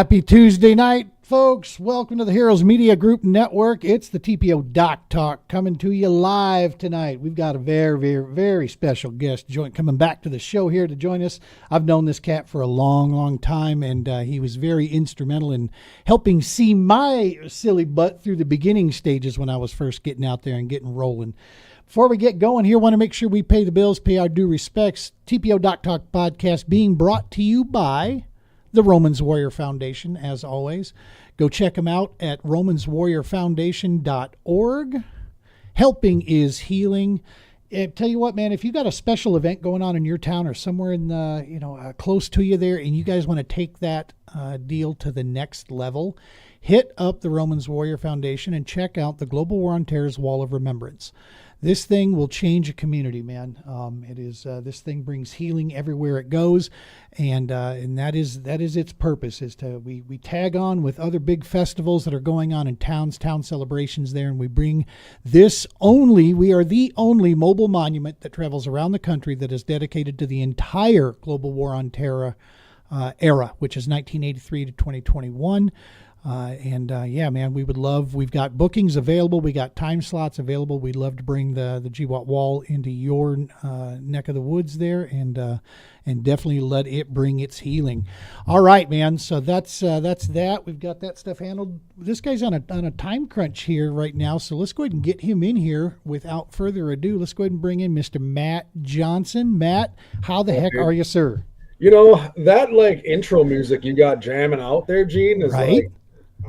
Happy Tuesday night, folks. Welcome to the Heroes Media Group Network. It's the TPO Doc Talk coming to you live tonight. We've got a very special guest coming back to the show here to join us. I've known this cat for a long time, and he was very instrumental in helping see my silly butt through the beginning stages when I was first getting out there and getting rolling. Before we get going here, want to make sure we pay the bills, pay our due respects. TPO Doc Talk podcast being brought to you by the Romans Warrior Foundation, as always. Go check them out at romanswarriorfoundation.org. Helping is healing. Tell you what, man, if you got a special event going on in your town or somewhere in the, close to you there, and you guys want to take that deal to the next level, hit up the Romans Warrior Foundation and check out the Global War on Terror's Wall of Remembrance. This thing will change a community, man. It is this thing brings healing everywhere it goes, and that is its purpose. Is to we tag on with other big festivals that are going on in town celebrations there, and we bring this only. We are the only mobile monument that travels around the country that is dedicated to the entire Global War on Terror era, which is 1983 to 2021. Yeah, man, we've got bookings available. We got time slots available. We'd love to bring the GWAT wall into your neck of the woods there and definitely let it bring its healing. All right, man. So that's that. We've got that stuff handled. This guy's on a time crunch here right now. So let's go ahead and get him in here without further ado. Let's go ahead and bring in Mr. Matt Johnson. Matt, how the heck are you, sir? You know, that like intro music you got jamming out there, Gene, is right? Like,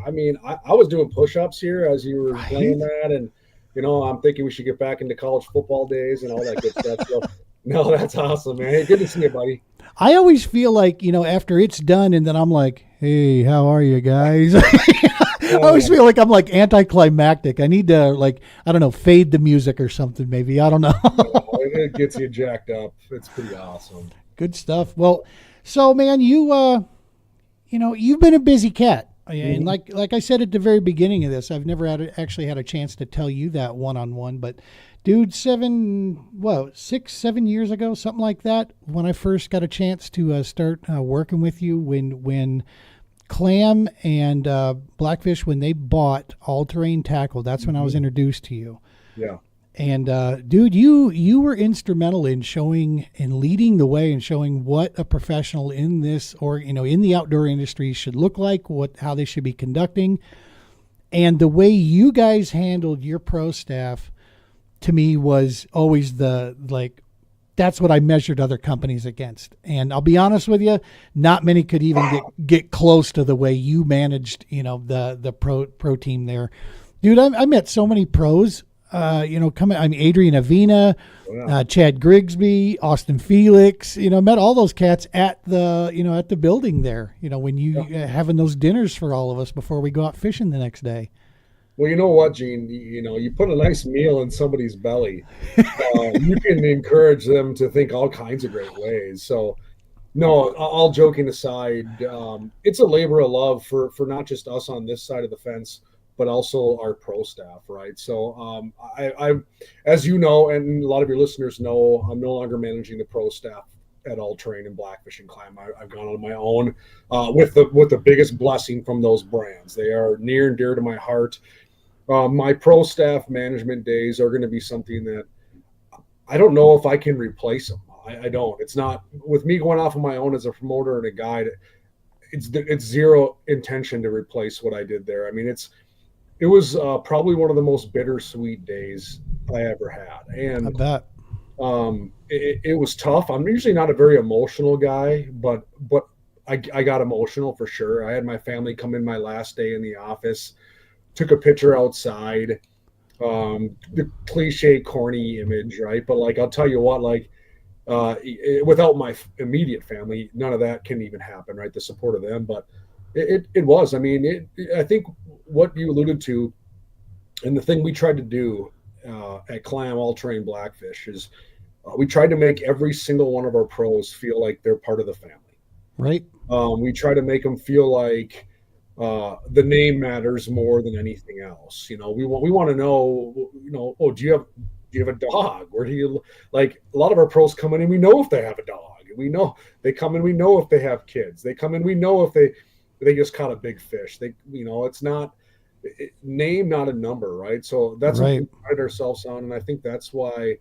I mean, I was doing push-ups here as you were playing that, and I'm thinking we should get back into college football days and all that good stuff. So, no, that's awesome, man. Hey, good to see you, buddy. I always feel like, after it's done and then I'm like, hey, how are you guys? I always feel like I'm like anticlimactic. I need to fade the music or something maybe. I don't know. It gets you jacked up. It's pretty awesome. Good stuff. Well, so man, you've been a busy cat. And like I said at the very beginning of this, I've never actually had a chance to tell you that one-on-one, but dude, 7 years ago, something like that, when I first got a chance to start working with you, when Clam and Blackfish, when they bought All Terrain Tackle, that's when I was introduced to you. Yeah. And dude, you were instrumental in showing and leading the way and showing what a professional in this in the outdoor industry should look like, how they should be conducting. And the way you guys handled your pro staff to me was always that's what I measured other companies against. And I'll be honest with you, not many could even get close to the way you managed, the pro team there. Dude, I met so many pros. Adrian Avina, Chad Grigsby, Austin Felix, met all those cats at the building there, when you having those dinners for all of us before we go out fishing the next day. Well, you know what, Gene, you put a nice meal in somebody's belly. You can encourage them to think all kinds of great ways. So, no, all joking aside, it's a labor of love for not just us on this side of the fence, but also our pro staff, right? So I, as you know, and a lot of your listeners know, I'm no longer managing the pro staff at All Terrain and Blackfish and Clam. I've gone on my own with the biggest blessing from those brands. They are near and dear to my heart. My pro staff management days are going to be something that I don't know if I can replace them. I don't. It's not, with me going off on my own as a promoter and a guide, it's zero intention to replace what I did there. I mean, it was probably one of the most bittersweet days I ever had. And I bet. It was tough. I'm usually not a very emotional guy, but I got emotional for sure. I had my family come in my last day in the office, took a picture outside, the cliche, corny image, right? But I'll tell you what, without my immediate family, none of that can even happen, right? The support of them. But it was, I mean, I think what you alluded to, and the thing we tried to do at Clam, All Terrain, Blackfish is we tried to make every single one of our pros feel like they're part of the family. Right. We try to make them feel like the name matters more than anything else. We want to know, oh, do you have a dog? Where do you, a lot of our pros come in and we know if they have a dog. We know they come in, we know if they have kids. They come in, we know if they they just caught a big fish. It's not name, not a number, right? So that's what Right. we pride ourselves on, and I think that's why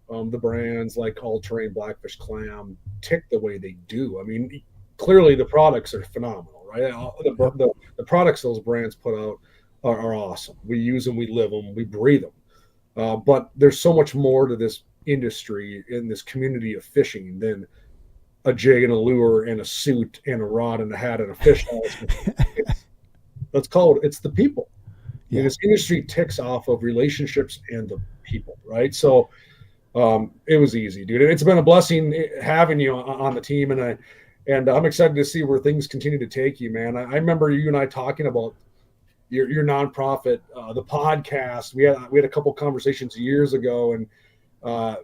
the brands like All Terrain Blackfish Clam tick the way they do. I mean, clearly the products are phenomenal, right? Yep. The products those brands put out are awesome. We use them, we live them, we breathe them. But there's so much more to this industry in this community of fishing than a jig and a lure and a suit and a rod and a hat and a fish house. Let's call it, it's the people. I mean, Yeah. this industry ticks off of relationships and the people, right? So it was easy, dude. It's been a blessing having you on the team, and I'm excited to see where things continue to take you, man. I remember you and I talking about your nonprofit, the podcast. We had a couple conversations years ago, and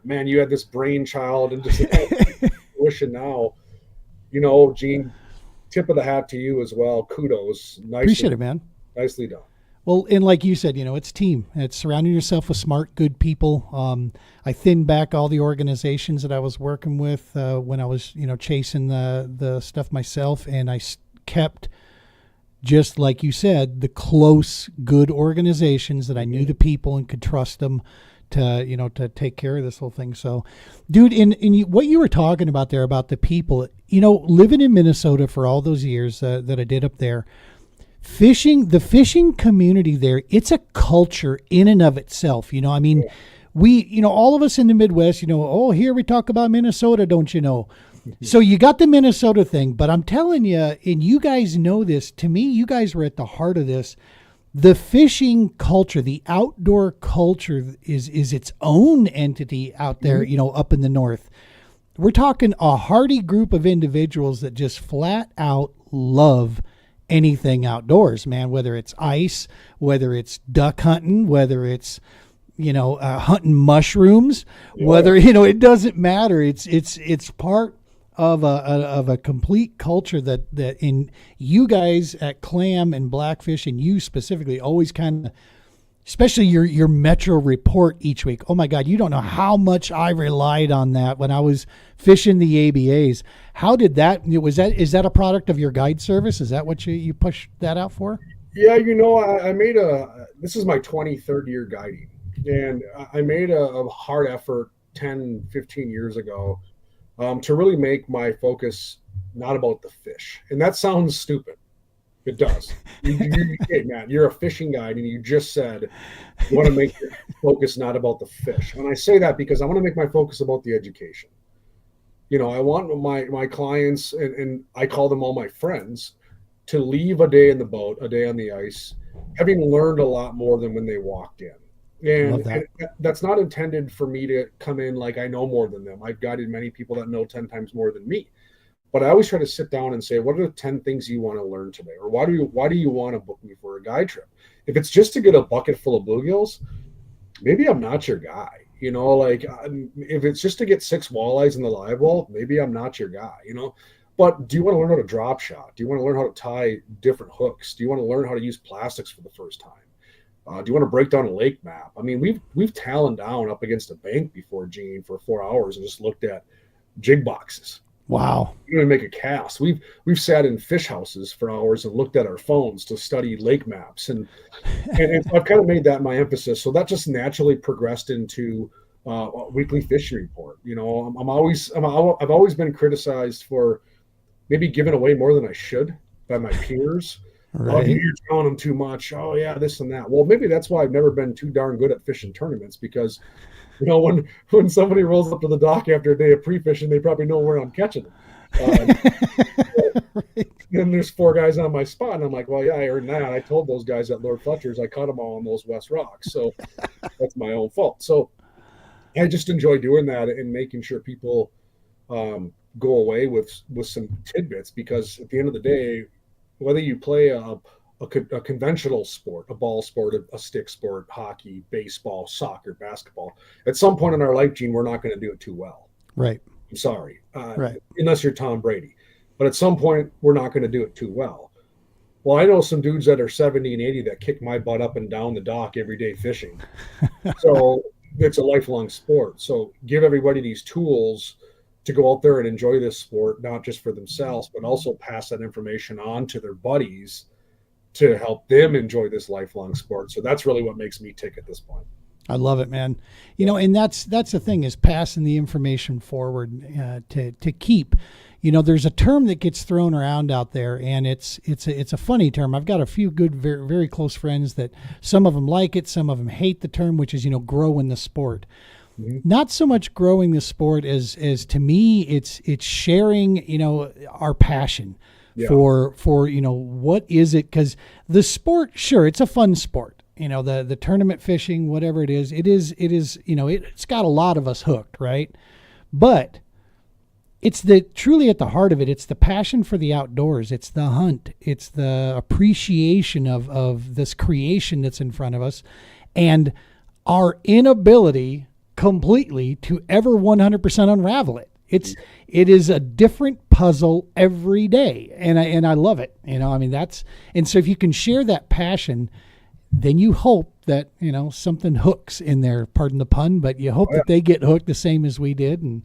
man, you had this brainchild, and just wishing now, Gene. Tip of the hat to you as well. Kudos, Appreciate it, man. nicely done. Well, and like you said, it's team. It's surrounding yourself with smart, good people. I thinned back all the organizations that I was working with when I was, chasing the stuff myself, and I kept, just like you said, the close, good organizations that I knew the people and could trust them to take care of this whole thing. So, dude, what you were talking about there about the people, living in Minnesota for all those years that I did up there, the fishing community there, it's a culture in and of itself. I mean, we, all of us in the Midwest, oh, here we talk about Minnesota, don't you know? So you got the Minnesota thing, but I'm telling you, and you guys know this, to me, you guys were at the heart of this. The fishing culture, the outdoor culture is its own entity out there, up in the north. We're talking a hearty group of individuals that just flat out love anything outdoors, man, whether it's ice, whether it's duck hunting, whether it's, hunting mushrooms, whether, it doesn't matter. It's part of a complete culture that in you guys at Clam and Blackfish, and you specifically, always kind of, especially your Metro report each week. Oh my God, you don't know how much I relied on that when I was fishing the ABAs. How did is that a product of your guide service? Is that what you pushed that out for? Yeah, I made this is my 23rd year guiding, and I made a hard effort 10, 15 years ago to really make my focus not about the fish. And that sounds stupid. It does. Hey, man, you're a fishing guide, and you just said you want to make your focus not about the fish. And I say that because I want to make my focus about the education. I want my clients, and I call them all my friends, to leave a day in the boat, a day on the ice, having learned a lot more than when they walked in. Love that. And that's not intended for me to come in like I know more than them. I've guided many people that know 10 times more than me. But I always try to sit down and say, what are the 10 things you want to learn today? Or why do you want to book me for a guide trip? If it's just to get a bucket full of bluegills, maybe I'm not your guy. If it's just to get 6 walleyes in the live well, maybe I'm not your guy, But do you want to learn how to drop shot? Do you want to learn how to tie different hooks? Do you want to learn how to use plastics for the first time? Do you want to break down a lake map? I mean, we've taloned down up against a bank before, Gene, for 4 hours and just looked at jig boxes. Wow. You make a cast. We've sat in fish houses for hours and looked at our phones to study lake maps, and I've kind of made that my emphasis. So that just naturally progressed into a weekly fishing report. I've always been criticized for maybe giving away more than I should by my peers. Right. Oh, you're telling them too much. Oh yeah, this and that. Well, maybe that's why I've never been too darn good at fishing tournaments, because when somebody rolls up to the dock after a day of pre-fishing, they probably know where I'm catching them. Right. Then there's 4 guys on my spot, and I'm like, well, yeah, I earned that. I told those guys at Lord Fletcher's I caught them all on those West Rocks, so that's my own fault. So I just enjoy doing that and making sure people go away with some tidbits, because at the end of the day, whether you play a conventional sport, a ball sport, a stick sport, hockey, baseball, soccer, basketball, at some point in our life, Gene, we're not going to do it too well. Right. I'm sorry. Right. Unless you're Tom Brady. But at some point, we're not going to do it too well. Well, I know some dudes that are 70 and 80 that kick my butt up and down the dock every day fishing. So it's a lifelong sport. So give everybody these tools to go out there and enjoy this sport, not just for themselves, but also pass that information on to their buddies to help them enjoy this lifelong sport. So that's really what makes me tick at this point. I love it, man. You know, and that's the thing, is passing the information forward to keep. You know, there's a term that gets thrown around out there, and it's a funny term. I've got a few good, very, very close friends that some of them like it, some of them hate the term, which is, you know, growing the sport. Mm-hmm. Not so much growing the sport as to me, it's sharing, you know, our passion for you know, what is it? Because the sport, sure, it's a fun sport. You know, the tournament fishing, whatever it is, you know, it's got a lot of us hooked, right? But it's truly at the heart of it. It's the passion for the outdoors. It's the hunt. It's the appreciation of this creation that's in front of us, and our inability completely to ever 100% unravel it. It is a different puzzle every day, and I love it. You know, I mean, and so if you can share that passion, then you hope that, you know, something hooks in there, pardon the pun, but you hope that they get hooked the same as we did. And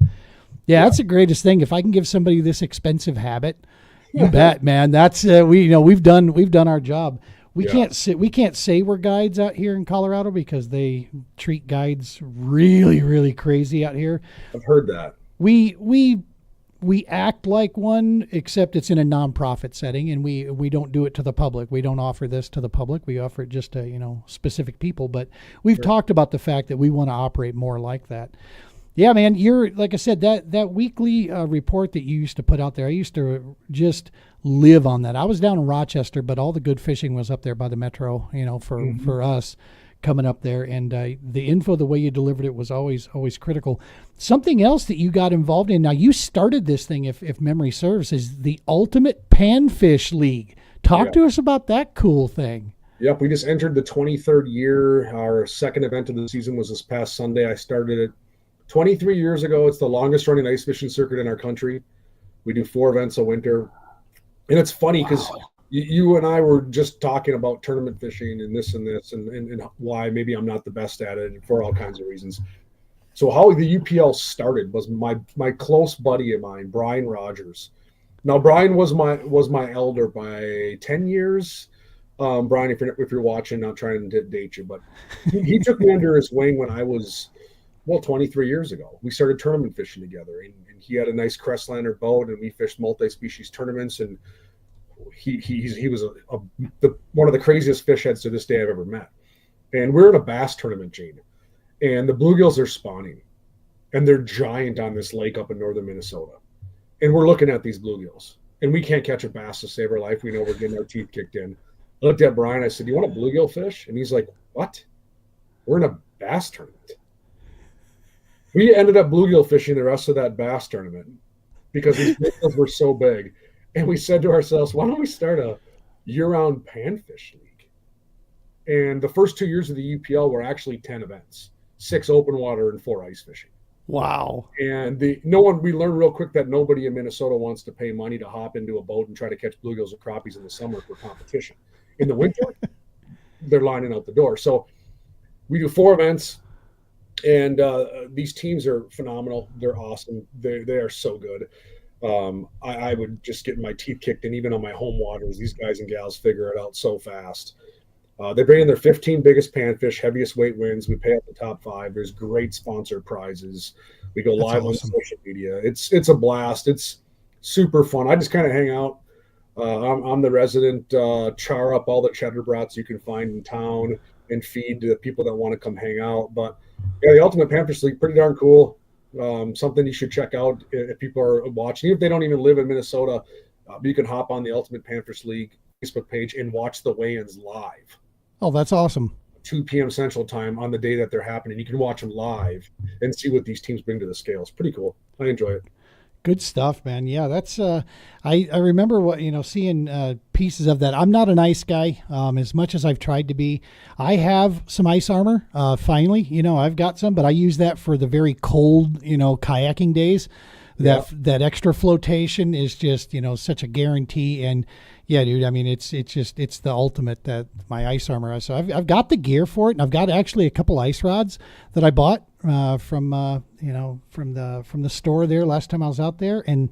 that's the greatest thing. If I can give somebody this expensive habit, you bet, man. That's we've done our job. We can't say we're guides out here in Colorado because they treat guides really, really crazy out here. I've heard that. We act like one, except it's in a nonprofit setting, and we don't do it to the public. We don't offer this to the public. We offer it just to, you know, specific people. But we've talked about the fact that we want to operate more like that. Yeah, man, you're, like I said, that weekly report that you used to put out there, I used to just live on that. I was down in Rochester, but all the good fishing was up there by the metro, you know, for us coming up there, and the info, the way you delivered it was always critical. Something else that you got involved in, now you started this thing, if memory serves, is the Ultimate Panfish League. Talk to us about that cool thing. Yep, we just entered the 23rd year. Our second event of the season was this past Sunday. I started it 23 years ago. It's the longest running ice fishing circuit in our country. We do 4 events a winter, and it's funny because you and I were just talking about tournament fishing and this and why maybe I'm not the best at it for all kinds of reasons. So how the UPL started was my close buddy of mine, Brian Rogers. Now Brian was my elder by 10 years. Brian, if you're watching, not trying to date you, but he took me under his wing when I was 23 years ago. We started tournament fishing together, and he had a nice Crestlander boat, and we fished multi-species tournaments, and he was one of the craziest fish heads to this day I've ever met. And we're in a bass tournament, Gene, and the bluegills are spawning, and they're giant on this lake up in northern Minnesota. And we're looking at these bluegills, and we can't catch a bass to save our life. We know we're getting our teeth kicked in. I looked at Brian. I said, "Do you want a bluegill fish?" And he's like, "What? We're in a bass tournament." We ended up bluegill fishing the rest of that bass tournament because these bluegills were so big. And we said to ourselves, why don't we start a year-round panfish league? And the first 2 years of the UPL were actually 10 events, 6 open water and 4 ice fishing. Wow. And we learned real quick that nobody in Minnesota wants to pay money to hop into a boat and try to catch bluegills or crappies in the summer for competition. In the winter, they're lining out the door. So we do 4 events, and these teams are phenomenal. They're awesome. They are so good. I would just get my teeth kicked in even on my home waters. These guys and gals figure it out so fast. They bring in their 15 biggest panfish, heaviest weight wins. We pay out the top 5. There's great sponsored prizes. We go live on social media. It's a blast. It's super fun. I just kind of hang out. I'm the resident char up all the cheddar brats you can find in town and feed to the people that want to come hang out. But yeah, the Ultimate Panfish League, pretty darn cool. Something you should check out if people are watching. Even if they don't even live in Minnesota, you can hop on the Ultimate Panfish League Facebook page and watch the weigh-ins live. Oh, that's awesome. 2 p.m. Central Time on the day that they're happening. You can watch them live and see what these teams bring to the scales. Pretty cool. I enjoy it. Good stuff, man. Yeah, that's I remember seeing pieces of that. I'm not an ice guy, as much as I've tried to be. I have some ice armor. Finally, I've got some, but I use that for the very cold, kayaking days. That extra flotation is just, such a guarantee. And, Yeah, dude. I mean, it's the ultimate that my ice armor. So I've got the gear for it, and I've got actually a couple ice rods that I bought from from the store there last time I was out there, and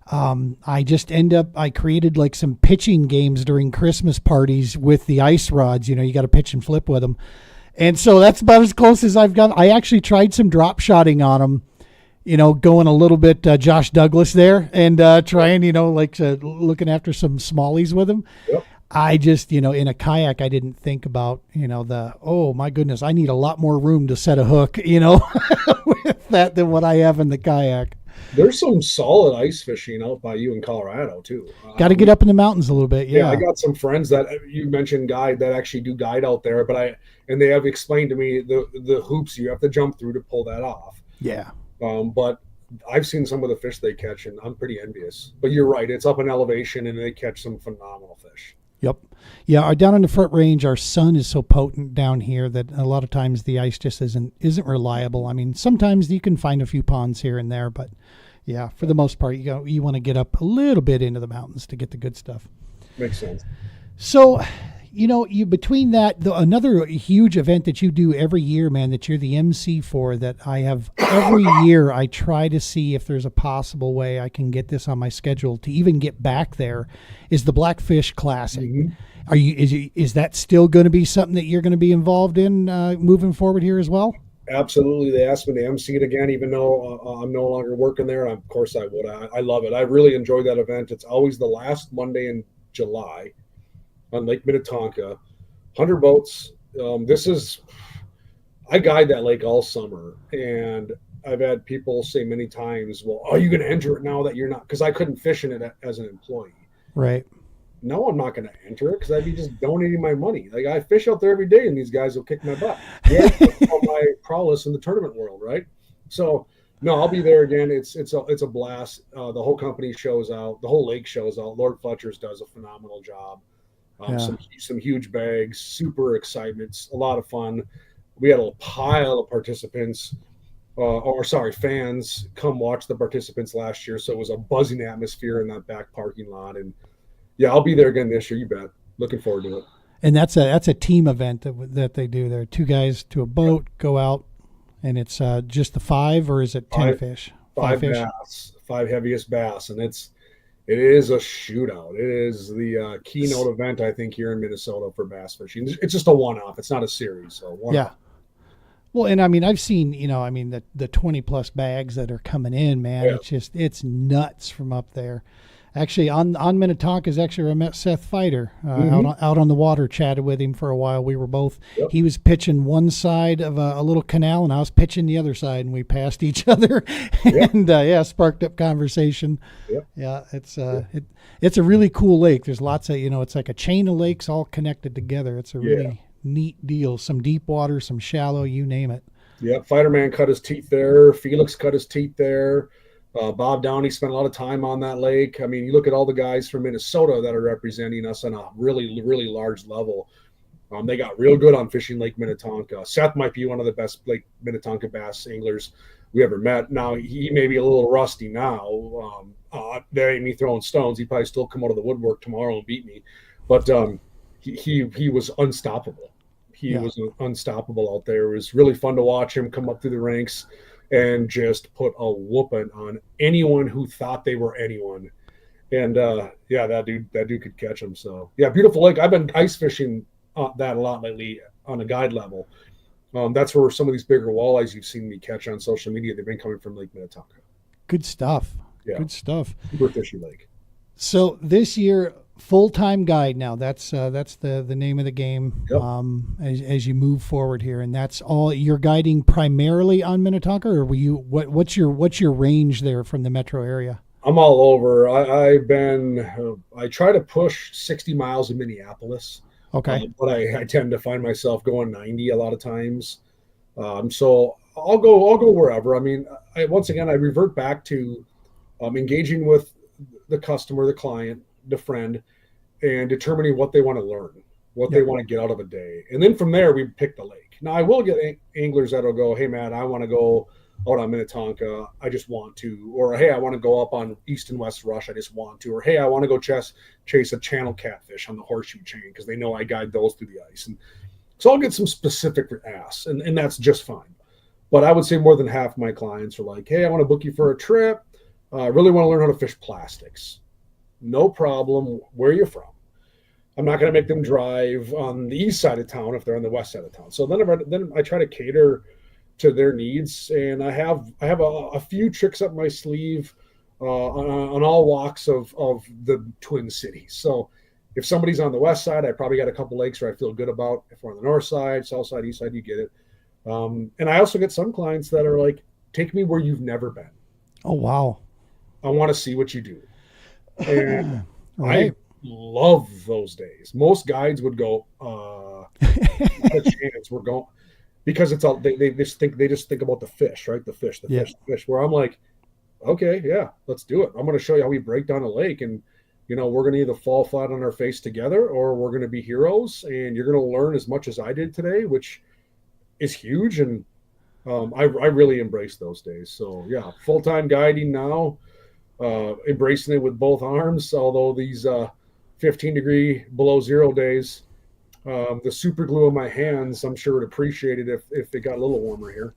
I created like some pitching games during Christmas parties with the ice rods. You got to pitch and flip with them, and so that's about as close as I've got. I actually tried some drop shotting on them, going a little bit Josh Douglas there and trying, looking after some smallies with him. Yep. I just, in a kayak, I didn't think about, oh my goodness, I need a lot more room to set a hook, with that than what I have in the kayak. There's some solid ice fishing out by you in Colorado too. Got to get up in the mountains a little bit. Yeah, Yeah. I got some friends that you mentioned guide that actually do guide out there, and they have explained to me the hoops you have to jump through to pull that off. Yeah. But I've seen some of the fish they catch, and I'm pretty envious. But you're right; it's up in elevation, and they catch some phenomenal fish. Yep. Yeah, down on the front range, our sun is so potent down here that a lot of times the ice just isn't reliable. I mean, sometimes you can find a few ponds here and there, but yeah, for the most part, you want to get up a little bit into the mountains to get the good stuff. Makes sense. So, you between that, another huge event that you do every year, man, that you're the MC for, that I have every year. I try to see if there's a possible way I can get this on my schedule to even get back there. Is the Blackfish Classic? Mm-hmm. Is that still going to be something that you're going to be involved in moving forward here as well? Absolutely. They asked me to MC it again, even though I'm no longer working there. Of course, I would. I love it. I really enjoy that event. It's always the last Monday in July on Lake Minnetonka. 100 boats. I guide that lake all summer, and I've had people say many times, well, are you going to enter it now that you're not? Because I couldn't fish in it as an employee. Right. No, I'm not going to enter it because I'd be just donating my money. Like, I fish out there every day, and these guys will kick my butt. Yeah, all my prowess in the tournament world, right? So, no, I'll be there again. It's a blast. The whole company shows out. The whole lake shows out. Lord Fletcher's does a phenomenal job. Yeah. Some huge bags, super excitement, a lot of fun. We had a pile of participants, fans come watch the participants last year. So it was a buzzing atmosphere in that back parking lot, and yeah, I'll be there again this year. You bet. Looking forward to it. And that's a team event that they do. There are two guys to a boat, go out, and it's just the 5, or is it 10 fish? 5 fish. bass, 5 heaviest bass, and it is a shootout. It is the keynote event, I think, here in Minnesota for bass fishing. It's just a one-off. It's not a series. So one-off. Well, and I mean, I've seen, the 20 plus bags that are coming in, man. Yeah. It's nuts from up there. Actually, on Minnetonka is actually where I met Seth Fighter out on the water. Chatted with him for a while. We were both. Yep. He was pitching one side of a little canal, and I was pitching the other side, and we passed each other, Yep. and sparked up conversation. Yep. Yeah, it's a really cool lake. There's lots of it's like a chain of lakes all connected together. It's a really neat deal. Some deep water, some shallow, you name it. Yeah, Fighterman cut his teeth there. Felix cut his teeth there. Bob Downey spent a lot of time on that lake. I mean, you look at all the guys from Minnesota that are representing us on a really, really large level. They got real good on fishing Lake Minnetonka. Seth might be one of the best Lake Minnetonka bass anglers we ever met. Now, he may be a little rusty now. There ain't me throwing stones. He'd probably still come out of the woodwork tomorrow and beat me. But he was unstoppable. He was unstoppable out there. It was really fun to watch him come up through the ranks and just put a whooping on anyone who thought they were anyone. And that dude could catch them. So yeah, beautiful lake. I've been ice fishing that a lot lately on a guide level. That's where some of these bigger walleyes you've seen me catch on social media, they've been coming from Lake Minnetonka. Good stuff. Yeah. Good stuff. Super fishy lake. So this year, full-time guide now. That's the name of the game. Yep. As you move forward here, and that's all you're guiding primarily on Minnetonka, or what's your range there from the metro area? I'm all over. I try to push 60 miles in Minneapolis. Okay. But I tend to find myself going 90 a lot of times. So I'll go wherever. I mean, I revert back to engaging with the customer, the client, the friend, and determining what they want to learn, what they want to get out of a day. And then from there, we pick the lake. Now, I will get anglers that'll go, hey, man, I want to go out on Minnetonka, I just want to, or hey, I want to go up on East and West Rush, I just want to, or hey, I want to go chase a channel catfish on the horseshoe chain because they know I guide those through the ice. And so I'll get some specific asks, and that's just fine. But I would say more than half my clients are like, hey, I want to book you for a trip. I really want to learn how to fish plastics. No problem. Where are you from? I'm not going to make them drive on the east side of town if they're on the west side of town. So then I try to cater to their needs, and I have a few tricks up my sleeve on all walks of the Twin Cities. So if somebody's on the west side, I probably got a couple lakes where I feel good about. If we're on the north side, south side, east side, you get it. And I also get some clients that are like, take me where you've never been. Oh, wow. I want to see what you do. And I Right. love those days. Most guides would go, not a chance. We're going because it's all they just think about the fish, right? The fish, the Yeah. fish, the fish. Where I'm like, okay, yeah, let's do it. I'm going to show you how we break down a lake, and we're going to either fall flat on our face together, or we're going to be heroes, and you're going to learn as much as I did today, which is huge. And I really embrace those days. So yeah, full time guiding now, embracing it with both arms. Although these 15-degree below zero days, the super glue in my hands, I'm sure would appreciate it if it got a little warmer here.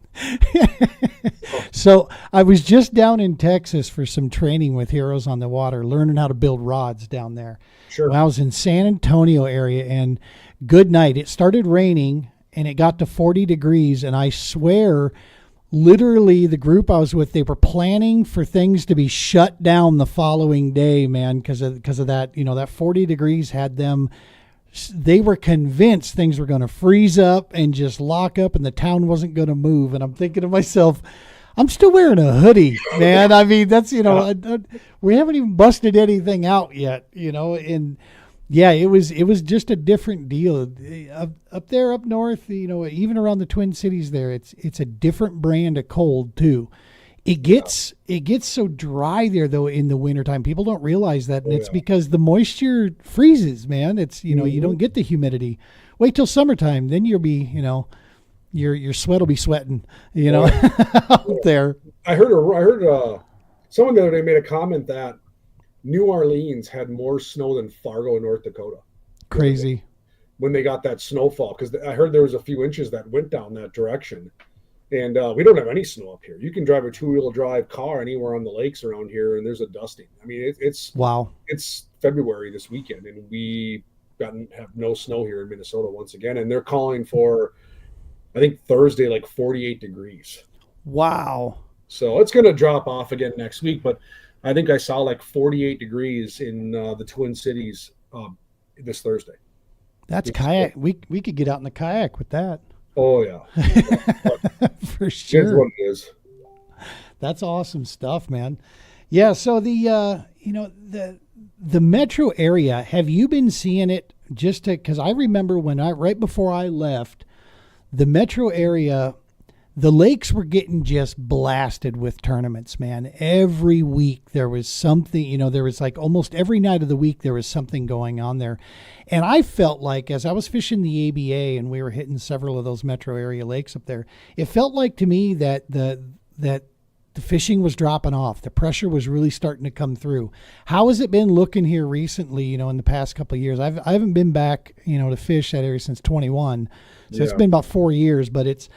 Oh, So I was just down in Texas for some training with Heroes on the Water, learning how to build rods down there. sure. When I was in San Antonio area, and good night. It started raining and it got to 40 degrees, and I swear, literally, the group I was with, they were planning for things to be shut down the following day, man, because of that. That 40 degrees had them. They were convinced things were going to freeze up and just lock up, and the town wasn't going to move. And I'm thinking to myself, I'm still wearing a hoodie, man. I mean, that's we haven't even busted anything out yet, and yeah, it was just a different deal up there up north. Even around the Twin Cities, there it's a different brand of cold too. It gets so dry there though in the wintertime. People don't realize that, and Oh it's yeah. because the moisture freezes, man. It's you Mm-hmm. don't get the humidity. Wait till summertime, then you'll be your sweat will be sweating, Oh yeah. out Yeah. there. I heard someone the other day made a comment that New Orleans had more snow than Fargo, North Dakota, the other day Crazy. when they got that snowfall. Because I heard there was a few inches that went down that direction. And we don't have any snow up here. You can drive a two-wheel drive car anywhere on the lakes around here, and there's a dusting. I mean, Wow. it's February this weekend, and we have no snow here in Minnesota once again. And they're calling for, I think Thursday, like 48 degrees. Wow. So it's going to drop off again next week. But I think I saw like 48 degrees in the Twin Cities this Thursday. That's It's, kayak. We could get out in the kayak with that. oh yeah, but For it is sure. what it is. That's awesome stuff, man. Yeah, so the metro area, have you been seeing it just to cuz I remember when I right before I left, the metro area, the lakes were getting just blasted with tournaments, man. Every week there was something, there was like almost every night of the week there was something going on there. And I felt like as I was fishing the ABA and we were hitting several of those metro area lakes up there, it felt like to me that the fishing was dropping off. The pressure was really starting to come through. How has it been looking here recently, in the past couple of years? I haven't been back, to fish that area since 21. So it's Yeah. been about 4 years, but it's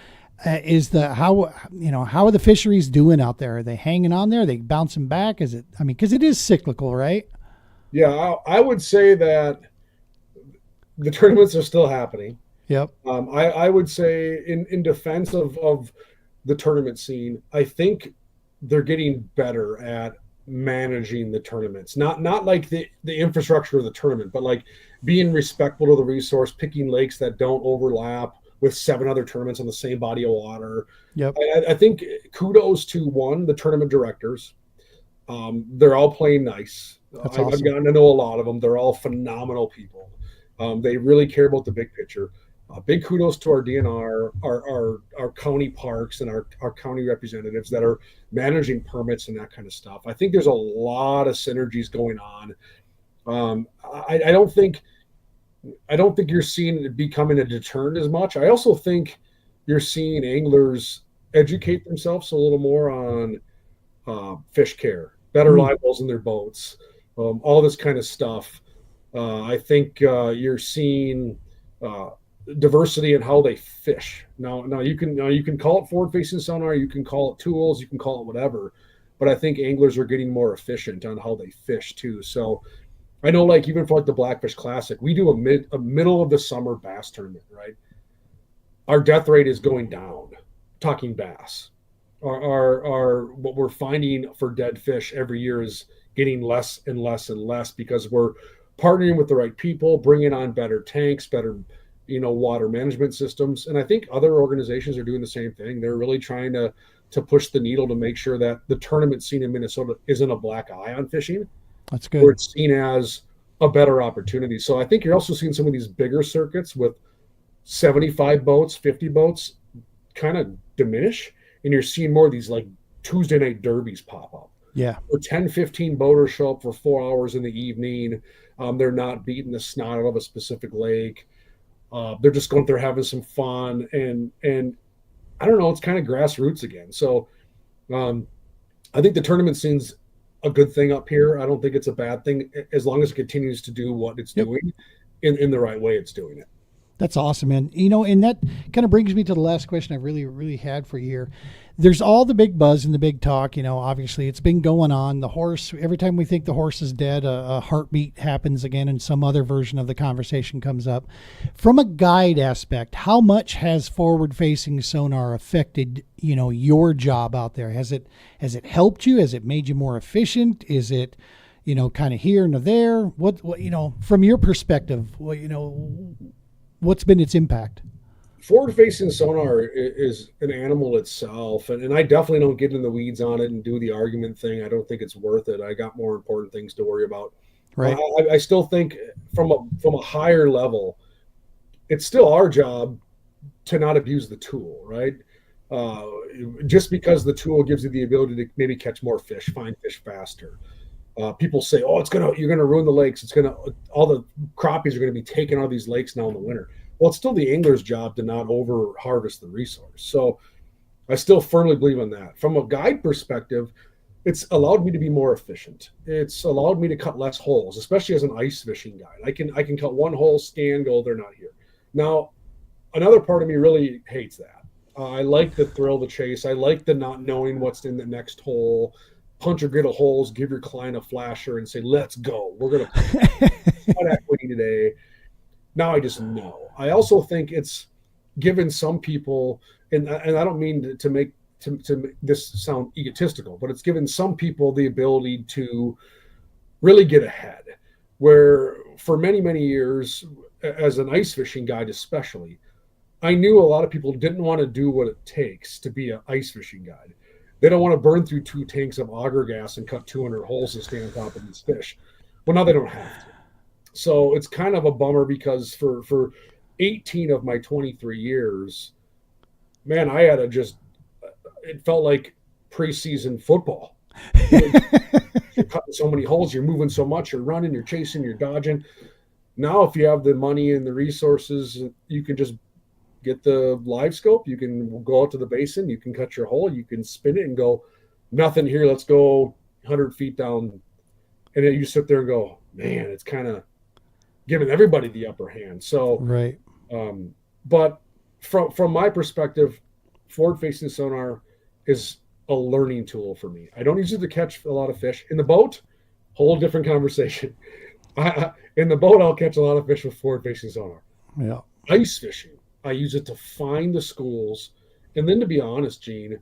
is the how are the fisheries doing out there? Are they hanging on there? Are they bouncing back? Is it? I mean, because it is cyclical, right? Yeah, I would say that the tournaments are still happening. Yep. I would say in defense of the tournament scene, I think they're getting better at managing the tournaments. Not like the infrastructure of the tournament, but like being respectful to the resource, picking lakes that don't overlap with seven other tournaments on the same body of water. Yep. I think kudos to one, the tournament directors. They're all playing nice. That's I've awesome. gotten to know a lot of them. They're all phenomenal people. They really care about the big picture. Big kudos to our DNR, our county parks, and our county representatives that are managing permits and that kind of stuff. I think there's a lot of synergies going on. I don't think you're seeing it becoming a deterrent as much. I also think you're seeing anglers educate themselves a little more on fish care, better Mm, live wells in their boats, all this kind of stuff. I think you're seeing uh, diversity in how they fish. Now you can call it forward-facing sonar, you can call it tools, you can call it whatever, but I think anglers are getting more efficient on how they fish too. So I know, like even for like the Blackfish Classic, we do a middle of the summer bass tournament, right? Our death rate is going down. Talking bass, our what we're finding for dead fish every year is getting less and less and less because we're partnering with the right people, bringing on better tanks, better water management systems, and I think other organizations are doing the same thing. They're really trying to push the needle to make sure that the tournament scene in Minnesota isn't a black eye on fishing, that's where good. it's seen as a better opportunity. So I think you're also seeing some of these bigger circuits with 75 boats, 50 boats kind of diminish. And you're seeing more of these like Tuesday night derbies pop up Yeah. where 10, 15 boaters show up for 4 hours in the evening. They're not beating the snot out of a specific lake. They're just going there having some fun. And I don't know, it's kind of grassroots again. So um, I think the tournament scene's a good thing up here. I don't think it's a bad thing as long as it continues to do what it's Yep. doing in the right way it's doing it. That's awesome, man. And that kind of brings me to the last question I really, really had for you here. There's all the big buzz and the big talk. Obviously it's been going on. The horse, every time we think the horse is dead, a heartbeat happens again and some other version of the conversation comes up. From a guide aspect, how much has forward facing sonar affected, your job out there? Has it helped you? Has it made you more efficient? Is it, kind of here and there? What, from your perspective, what's been its impact? Forward facing sonar is an animal itself. And I definitely don't get in the weeds on it and do the argument thing. I don't think it's worth it. I got more important things to worry about. Right. I still think from a higher level, it's still our job to not abuse the tool, right? Uh, just because the tool gives you the ability to maybe catch more fish, find fish faster. People say, "Oh, you're gonna ruin the lakes. All the crappies are gonna be taken out of these lakes now in the winter." Well, it's still the angler's job to not over harvest the resource. So I still firmly believe in that. From a guide perspective, it's allowed me to be more efficient. It's allowed me to cut less holes, especially as an ice fishing guide. I can cut one hole, scan, go, they're not here. Now, another part of me really hates that. I like the thrill, the chase. I like the not knowing what's in the next hole. Punch or grid of holes, give your client a flasher and say, let's go. We're going to put equity today. Now I just know. I also think it's given some people, and I don't mean to make this sound egotistical, but it's given some people the ability to really get ahead. Where for many, many years, as an ice fishing guide, especially, I knew a lot of people didn't want to do what it takes to be an ice fishing guide. They don't want to burn through 2 tanks of auger gas and cut 200 holes to stay on top of these fish. Well, now they don't have to. So it's kind of a bummer because for 18 of my 23 years, man, I had to just, it felt like preseason football. You're cutting so many holes, you're moving so much, you're running, you're chasing, you're dodging. Now, if you have the money and the resources, you can just get the live scope. You can go out to the basin, you can cut your hole, you can spin it and go, nothing here, let's go 100 feet down. And then you sit there and go, man, it's kind of giving everybody the upper hand. So, Right. but from my perspective, forward facing sonar is a learning tool for me. I don't use it to catch a lot of fish in the boat. Whole different conversation. In the boat, I'll catch a lot of fish with forward facing sonar. Yeah. Ice fishing, I use it to find the schools. And then to be honest, Gene,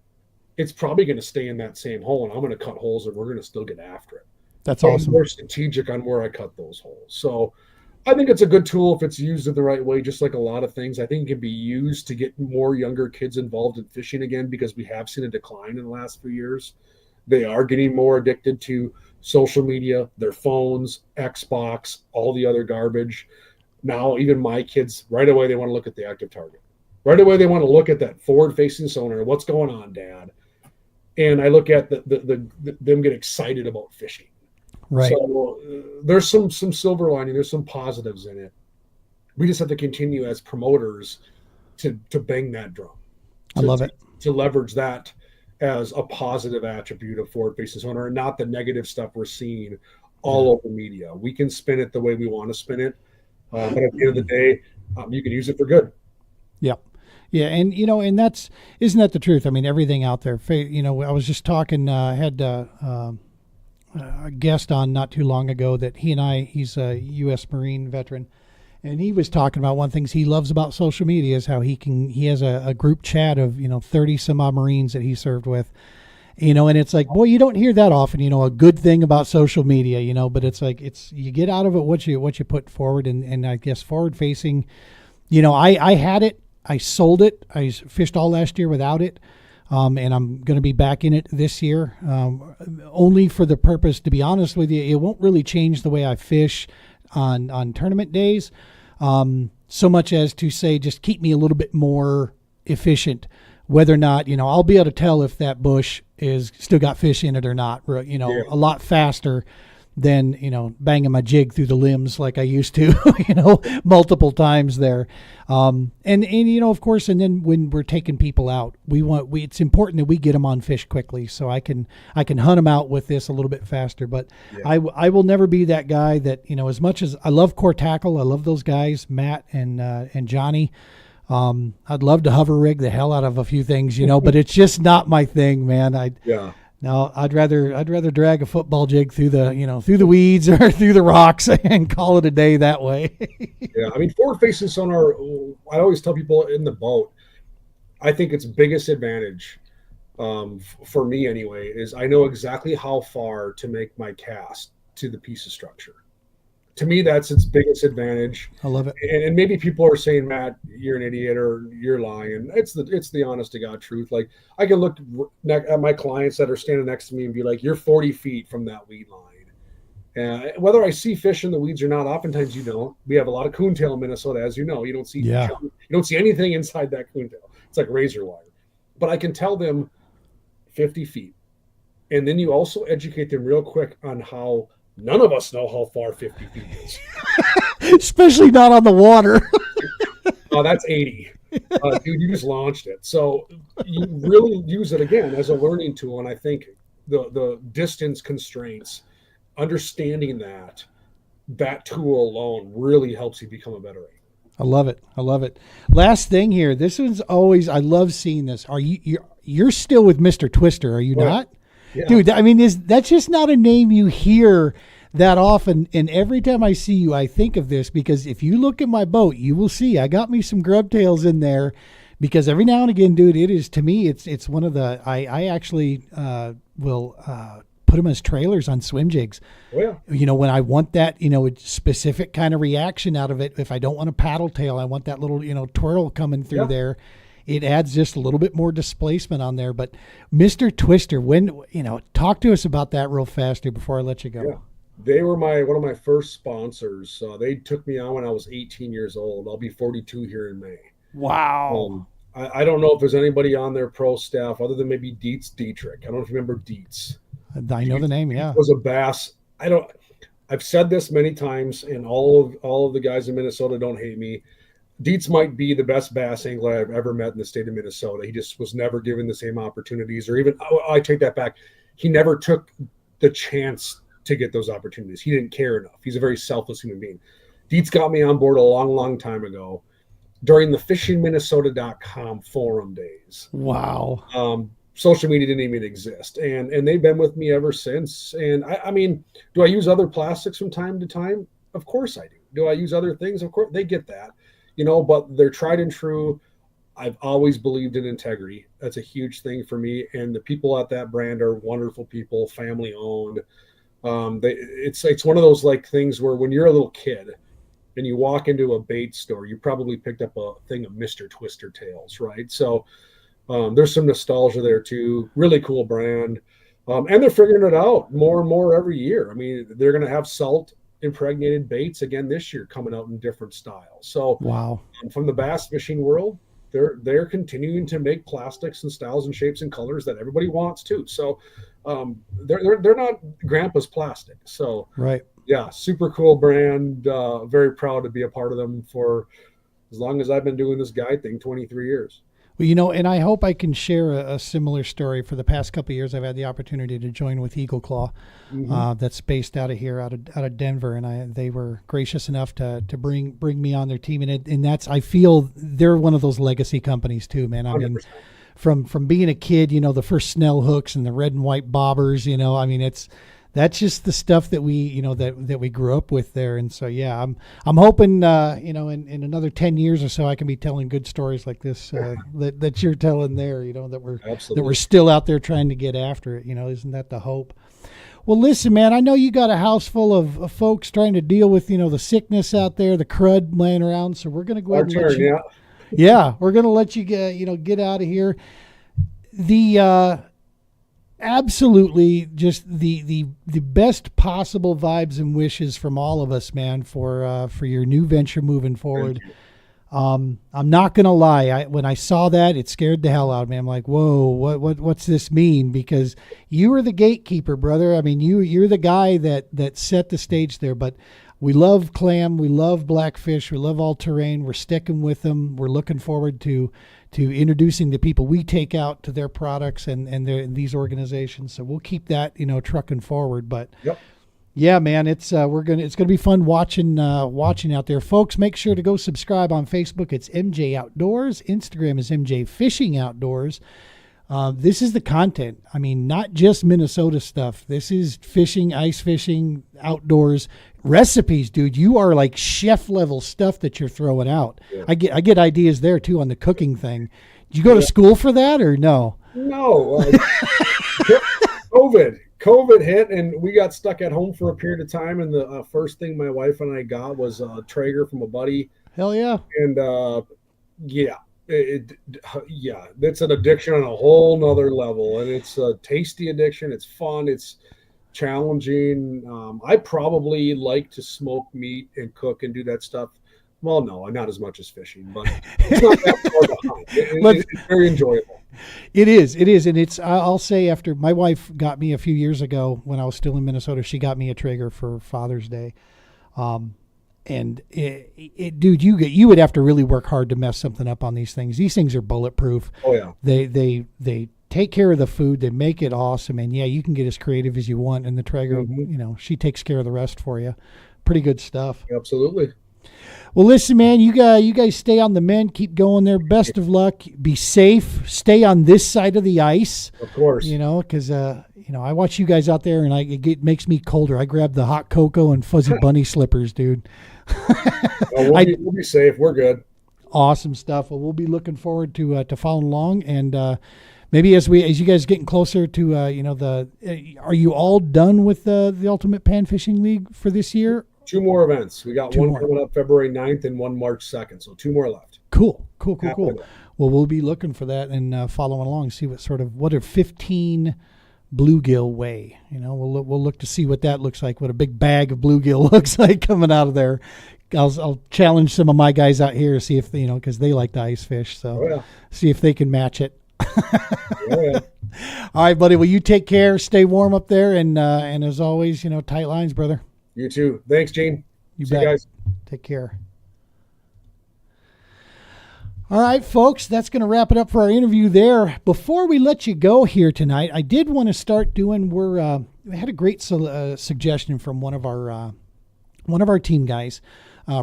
it's probably going to stay in that same hole and I'm going to cut holes and we're going to still get after it. That's But I'm awesome. more strategic on where I cut those holes. So I think it's a good tool if it's used in the right way, just like a lot of things. I think it can be used to get more younger kids involved in fishing again because we have seen a decline in the last few years. They are getting more addicted to social media, their phones, Xbox, all the other garbage. Now, even my kids, right away, they want to look at the active target. Right away, they want to look at that forward-facing sonar. What's going on, Dad? And I look at them get excited about fishing. Right. So there's some silver lining. There's some positives in it. We just have to continue as promoters to bang that drum. I love it. to leverage that as a positive attribute of forward facing sonar and not the negative stuff we're seeing all Yeah. over media. We can spin it the way we want to spin it. But at the end of the day, you can use it for good. Yep. Yeah, and and that's isn't that the truth? I mean, everything out there. I was just talking. I had a guest on not too long ago that he's a U.S. Marine veteran, and he was talking about one of the things he loves about social media is how he has a group chat of 30 some odd Marines that he served with, and it's like, boy, you don't hear that often, a good thing about social media, but it's like you get out of it what you put forward, and I guess forward facing. I had it. I sold it. I fished all last year without it. And I'm going to be back in it this year, only for the purpose, to be honest with you, it won't really change the way I fish on tournament days, so much as to say just keep me a little bit more efficient, whether or not, I'll be able to tell if that bush is still got fish in it or not, Yeah. a lot faster than banging my jig through the limbs like I used to multiple times there, and of course, and then when we're taking people out, it's important that we get them on fish quickly so I can hunt them out with this a little bit faster. But Yeah. I will never be that guy that as much as I love core tackle, I love those guys, Matt and Johnny. I'd love to hover rig the hell out of a few things, but it's just not my thing, man. Yeah. No, I'd rather drag a football jig through the weeds or through the rocks and call it a day that way. Yeah. I mean, forward facing sonar, I always tell people in the boat, I think its biggest advantage, for me anyway, is I know exactly how far to make my cast to the piece of structure. To me, that's its biggest advantage. I love it. And maybe people are saying, Matt, you're an idiot or you're lying. It's the honest to God truth. Like, I can look at my clients that are standing next to me and be like, you're 40 feet from that weed line. And whether I see fish in the weeds or not, oftentimes you don't. We have a lot of coontail in Minnesota, as you know. You Yeah. don't see anything inside that coontail. It's like razor wire. But I can tell them 50 feet. And then you also educate them real quick on how none of us know how far 50 feet is. Especially not on the water. Oh, that's 80. Dude, you just launched it. So you really use it again as a learning tool. And I think the distance constraints, understanding that tool alone really helps you become a better angler. I love it. I love it. Last thing here. This one's always, I love seeing this. You're still with Mr. Twister, are you not? Yeah. Dude, I mean, that's just not a name you hear that often. And every time I see you, I think of this, because if you look at my boat, you will see I got me some grub tails in there, because every now and again, dude, it is, to me, it's one of the, I actually will put them as trailers on swim jigs. Oh, yeah. When I want that, specific kind of reaction out of it, if I don't want a paddle tail, I want that little, twirl coming through there. It adds just a little bit more displacement on there. But Mr. Twister, talk to us about that real fast here before I let you go. Yeah. They were one of my first sponsors. They took me on when I was 18 years old. I'll be 42 here in May. Wow. I don't know if there's anybody on their pro staff other than maybe Dietz Dietrich. I don't know if you remember Dietz. I know the name, yeah. Was a bass. I've said this many times, and all of the guys in Minnesota don't hate me. Dietz might be the best bass angler I've ever met in the state of Minnesota. He just was never given the same opportunities, or even, I take that back. He never took the chance to get those opportunities. He didn't care enough. He's a very selfless human being. Dietz got me on board a long, long time ago during the fishingminnesota.com forum days. Wow. Social media didn't even exist. And they've been with me ever since. And I mean, do I use other plastics from time to time? Of course I do. Do I use other things? Of course, they get that. But they're tried and true. I've always believed in integrity. That's a huge thing for me. And the people at that brand are wonderful people, family owned. It's one of those like things where when you're a little kid and you walk into a bait store, you probably picked up a thing of Mr. Twister tails, right? So there's some nostalgia there too. Really cool brand. And they're figuring it out more and more every year. I mean, they're going to have salt impregnated baits again this year coming out in different styles. So wow. From the bass fishing world, they're continuing to make plastics and styles and shapes and colors that everybody wants too. So they're not grandpa's plastic. So right. Yeah, super cool brand. Very proud to be a part of them for as long as I've been doing this guide thing, 23 years. Well, and I hope I can share a similar story. For the past couple of years, I've had the opportunity to join with Eagle Claw, that's based out of here, out of Denver, and they were gracious enough to bring me on their team, and that's, I feel they're one of those legacy companies too, man. I mean, 100%. from being a kid, the first Snell hooks and the red and white bobbers, I mean, that's just the stuff that we, that we grew up with there. And so, yeah, I'm hoping, in another 10 years or so, I can be telling good stories like this, that you're telling there, that we're still out there trying to get after it. Isn't that the hope? Well, listen, man, I know you got a house full of folks trying to deal with, the sickness out there, the crud laying around. So we're going to go ahead and let you, yeah, we're going to let you get out of here. Absolutely, just the best possible vibes and wishes from all of us, man, for your new venture moving forward. I'm not gonna lie, when I saw that, it scared the hell out of me. I'm like, whoa, what's this mean? Because you were the gatekeeper, brother. I mean, you're the guy that set the stage there. But we love clam, we love blackfish, we love all terrain. We're sticking with them. We're looking forward to introducing the people we take out to their products and these organizations. So we'll keep that, trucking forward. But yep. Yeah, man, it's gonna be fun watching out there. Folks, make sure to go subscribe on Facebook. It's MJ Outdoors. Instagram is MJ Fishing Outdoors. This is the content. I mean, not just Minnesota stuff. This is fishing, ice fishing, outdoors recipes, dude. You are like chef level stuff that you're throwing out. Yeah. I get ideas there too on the cooking thing. Did you go to school for that or no? No. COVID hit and we got stuck at home for a period of time. And the first thing my wife and I got was a Traeger from a buddy. Hell yeah. And that's an addiction on a whole nother level. And it's a tasty addiction. It's fun. It's challenging. I probably like to smoke meat and cook and do that stuff. Well, no, not as much as fishing, but it's not that far behind. It's very enjoyable. It is. And I'll say, after my wife got me a few years ago when I was still in Minnesota, she got me a Traeger for Father's Day. And dude, you would have to really work hard to mess something up on these things. These things are bulletproof. Oh yeah. They take care of the food. They make it awesome. And yeah, you can get as creative as you want. And the Traeger, she takes care of the rest for you. Pretty good stuff. Absolutely. Well, listen, man, you guys stay on the mend. Keep going there. Best of luck. Be safe. Stay on this side of the ice. Of course. Because I watch you guys out there, and it makes me colder. I grab the hot cocoa and fuzzy bunny slippers, dude. We'll be safe. We're good. Awesome stuff. Well, we'll be looking forward to following along, and maybe as you guys getting closer to are you all done with the Ultimate Pan Fishing League for this year? 2 more events. We got one coming up February 9th and one March 2nd. So 2 more left. Cool. Well, we'll be looking for that and following along, see what are 15 bluegill weigh. We'll look to see what that looks like, what a big bag of bluegill looks like coming out of there. I'll challenge some of my guys out here to see if because they like to ice fish. So see if they can match it. Yeah. All right, buddy. Well, you take care. Stay warm up there, and as always, tight lines, brother. You too. Thanks, Gene. You See bet. you guys. Take care. All right, folks, that's going to wrap it up for our interview there. Before we let you go here tonight, I did want to start doing. We had a great suggestion from one of our team guys.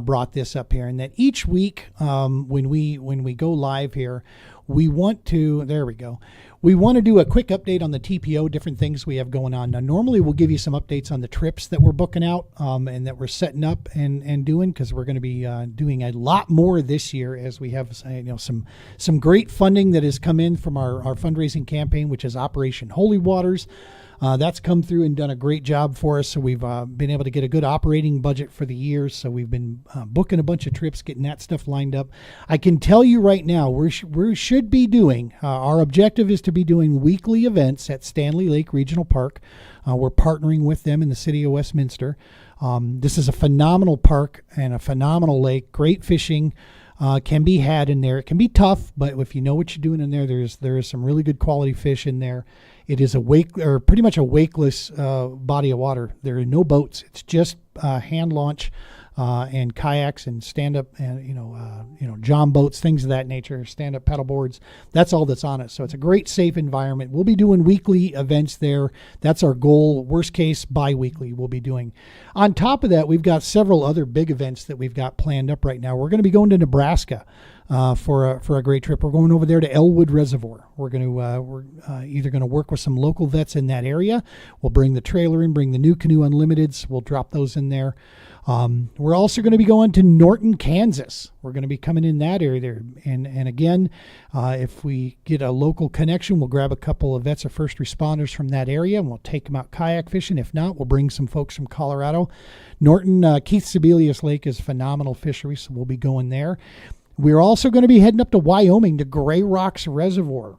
Brought this up here, and that each week when we go live here, we want to do a quick update on the TPO, different things we have going on. Now, normally we'll give you some updates on the trips that we're booking out and that we're setting up and doing, because we're going to be doing a lot more this year, as we have some great funding that has come in from our fundraising campaign, which is Operation Holy Waters. That's come through and done a great job for us. So we've been able to get a good operating budget for the year. So we've been booking a bunch of trips, getting that stuff lined up. I can tell you right now, we should be doing, our objective is to be doing weekly events at Stanley Lake Regional Park. We're partnering with them in the city of Westminster. This is a phenomenal park and a phenomenal lake. Great fishing can be had in there. It can be tough, but if you know what you're doing in there, there is some really good quality fish in there. It is pretty much a wakeless body of water. There are no boats. It's just hand launch and kayaks and stand up and john boats, things of that nature, stand-up paddle boards. That's all that's on it. So it's a great, safe environment. We'll be doing weekly events there. That's our goal. Worst case, bi-weekly we'll be doing. On top of that, we've got several other big events that we've got planned up right now. We're going to be going to Nebraska for a great trip. We're going over there to Elwood Reservoir. We're either going to work with some local vets in that area. We'll bring the trailer in, bring the new canoe unlimiteds. We'll drop those in there. We're also going to be going to Norton, Kansas. We're going to be coming in that area there. And again, if we get a local connection, we'll grab a couple of vets or first responders from that area and we'll take them out kayak fishing. If not, we'll bring some folks from Colorado. Norton, Keith Sebelius Lake is phenomenal fishery, so we'll be going there. We're also going to be heading up to Wyoming to Gray Rocks Reservoir.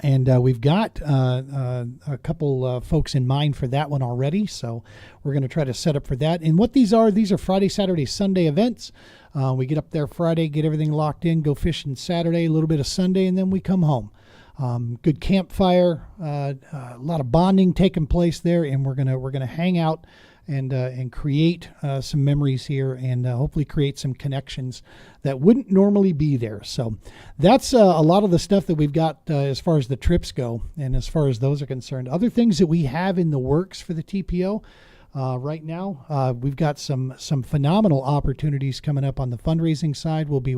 And we've got a couple folks in mind for that one already. So we're going to try to set up for that. And what these are Friday, Saturday, Sunday events. We get up there Friday, get everything locked in, go fishing Saturday, a little bit of Sunday, and then we come home. Good campfire, a lot of bonding taking place there, and we're gonna hang out and create some memories here, and hopefully create some connections that wouldn't normally be there. So that's a lot of the stuff that we've got as far as the trips go, and as far as those are concerned. Other things that we have in the works for the TPO right now, we've got some phenomenal opportunities coming up on the fundraising side. We'll be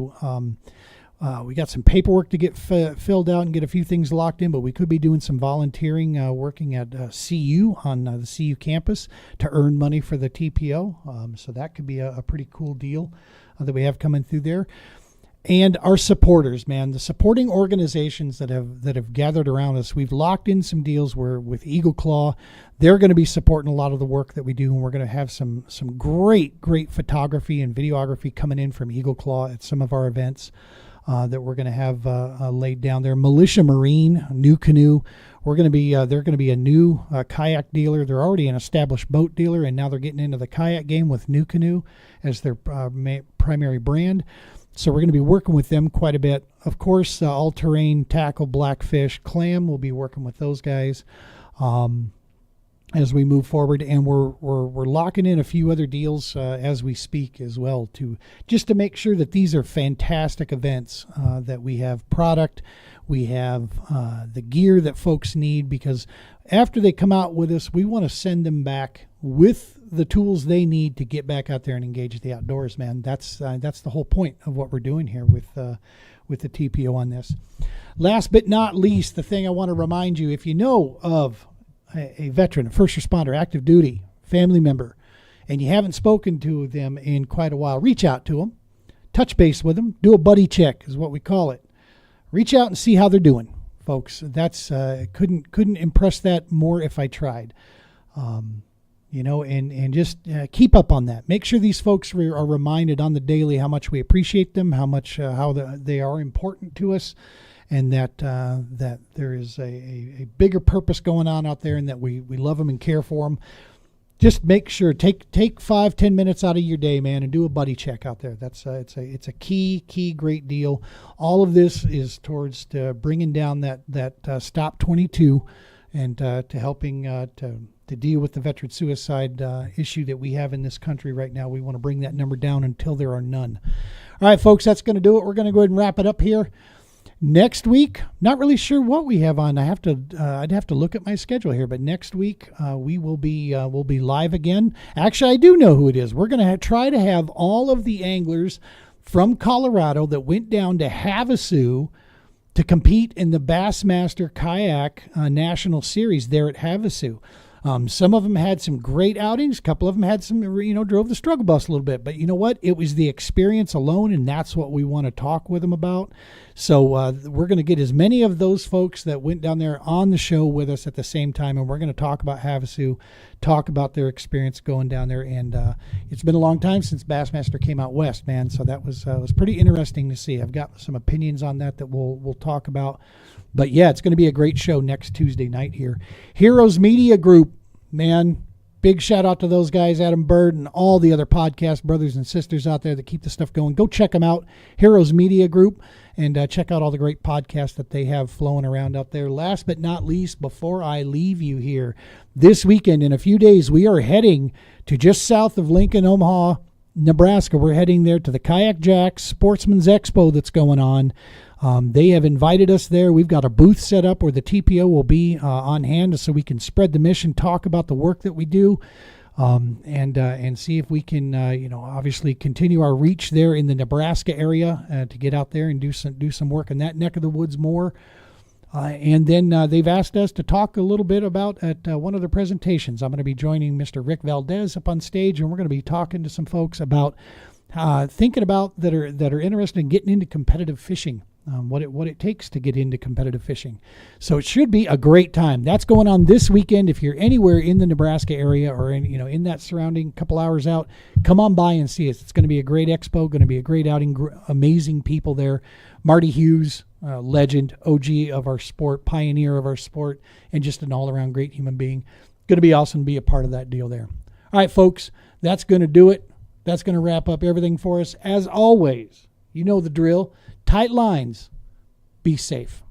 we got some paperwork to get filled out and get a few things locked in, but we could be doing some volunteering, working at CU on the CU campus to earn money for the TPO. So that could be a pretty cool deal that we have coming through there. And our supporters, man, the supporting organizations that have gathered around us, we've locked in some deals where with Eagle Claw, they're going to be supporting a lot of the work that we do, and we're going to have some great photography and videography coming in from Eagle Claw at some of our events. That we're going to have laid down there. Militia Marine, New Canoe. They're going to be a new kayak dealer. They're already an established boat dealer, and now they're getting into the kayak game with New Canoe as their primary brand. So we're going to be working with them quite a bit. Of course, all-terrain tackle, blackfish, clam. We'll be working with those guys as we move forward, and we're locking in a few other deals as we speak as well, to just to make sure that these are fantastic events, that we have product, we have the gear that folks need, because after they come out with us, we want to send them back with the tools they need to get back out there and engage the outdoors, man. That's the whole point of what we're doing here with the TPO on this. Last but not least, the thing I want to remind you, if you know of a veteran, a first responder, active duty, family member, and you haven't spoken to them in quite a while, reach out to them, touch base with them, do a buddy check is what we call it. Reach out and see how they're doing, folks. That's couldn't impress that more if I tried. And just keep up on that. Make sure these folks are reminded on the daily how much we appreciate them, how much they are important to us, and that there is a bigger purpose going on out there, and that we love them and care for them. Just make sure, take 5-10 minutes out of your day, man, and do a buddy check out there. That's it's a key great deal. All of this is towards bringing down that Stop 22, and to helping to deal with the veteran suicide issue that we have in this country right now. We want to bring that number down until there are none. All right, folks, that's going to do it. We're going to go ahead and wrap it up here. Next week, not really sure what we have on. I'd have to look at my schedule here, but next week we'll be live again. Actually, I do know who it is. We're going to try to have all of the anglers from Colorado that went down to Havasu to compete in the Bassmaster Kayak National Series there at Havasu. Some of them had some great outings. A couple of them had some, drove the struggle bus a little bit. But you know what? It was the experience alone, and that's what we want to talk with them about. So we're going to get as many of those folks that went down there on the show with us at the same time, and we're going to talk about Havasu, talk about their experience going down there. And it's been a long time since Bassmaster came out west, man. So that was pretty interesting to see. I've got some opinions on that we'll talk about. But yeah, it's going to be a great show next Tuesday night here. Heroes Media Group, man, big shout out to those guys, Adam Bird and all the other podcast brothers and sisters out there that keep the stuff going. Go check them out, Heroes Media Group, and check out all the great podcasts that they have flowing around out there. Last but not least, before I leave you here, this weekend, in a few days, we are heading to just south of Lincoln, Omaha, Nebraska. We're heading there to the Kayak Jacks Sportsman's Expo that's going on. They have invited us there. We've got a booth set up where the TPO will be on hand so we can spread the mission, talk about the work that we do, and see if we can, obviously continue our reach there in the Nebraska area to get out there and do some work in that neck of the woods more. And then they've asked us to talk a little bit about at one of the presentations. I'm going to be joining Mr. Rick Valdez up on stage, and we're going to be talking to some folks about thinking about that are interested in getting into competitive fishing. What it takes to get into competitive fishing. So it should be a great time. That's going on this weekend. If you're anywhere in the Nebraska area or in that surrounding couple hours out, come on by and see us. It's going to be a great expo, going to be a great outing, amazing people there. Marty Hughes, legend, OG of our sport, pioneer of our sport, and just an all-around great human being. Going to be awesome to be a part of that deal there. All right, folks, that's going to do it. That's going to wrap up everything for us. As always, you know the drill. Tight lines. Be safe.